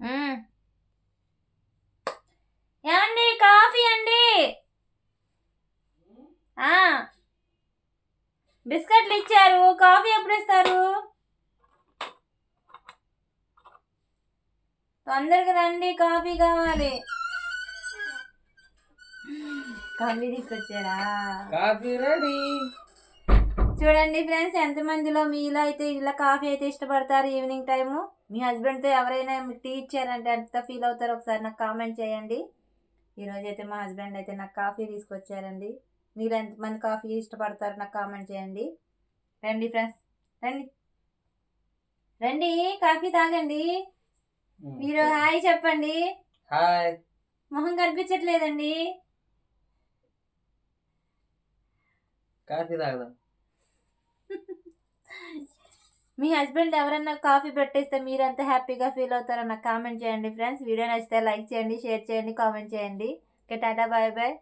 మ్మ్. ఏమండి కాఫీ అండి. ఆ బిస్కెట్లు ఇచ్చారు, కాఫీ ఎప్పుడు ఇస్తారు? తొందరగా రండి, కాఫీ కావాలి. కాఫీ తీసుకొచ్చారా? Coffee ready. చూడండి ఫ్రెండ్స్, ఎంతమందిలో మీలో అయితే ఇలా కాఫీ అయితే ఇష్టపడతారు ఈవినింగ్ టైము. మీ హస్బెండ్తో ఎవరైనా మీకు టీ ఇచ్చారంటే ఎంత ఫీల్ అవుతారో ఒకసారి నాకు కామెంట్ చేయండి. ఈరోజు అయితే మా హస్బెండ్ అయితే నాకు కాఫీ తీసుకొచ్చారండి. మీరు ఎంతమంది కాఫీ ఇష్టపడతారు నాకు కామెంట్ చేయండి. రండి ఫ్రెండ్స్, రండి రండి, కాఫీ తాగండి. మీరు హాయ్ చెప్పండి. హాయ్. మొహం కనిపించట్లేదండి. కాఫీ తాగదాం. మీ హస్బెండ్ ఎవరన్నా కాఫీ పెట్టేస్తే మీరు ఎంత హ్యాపీగా ఫీల్ అవుతారో నాకు కామెంట్ చేయండి ఫ్రెండ్స్. వీడియో నచ్చితే లైక్ చేయండి, షేర్ చేయండి, కామెంట్ చేయండి. Okay, tata, bye bye.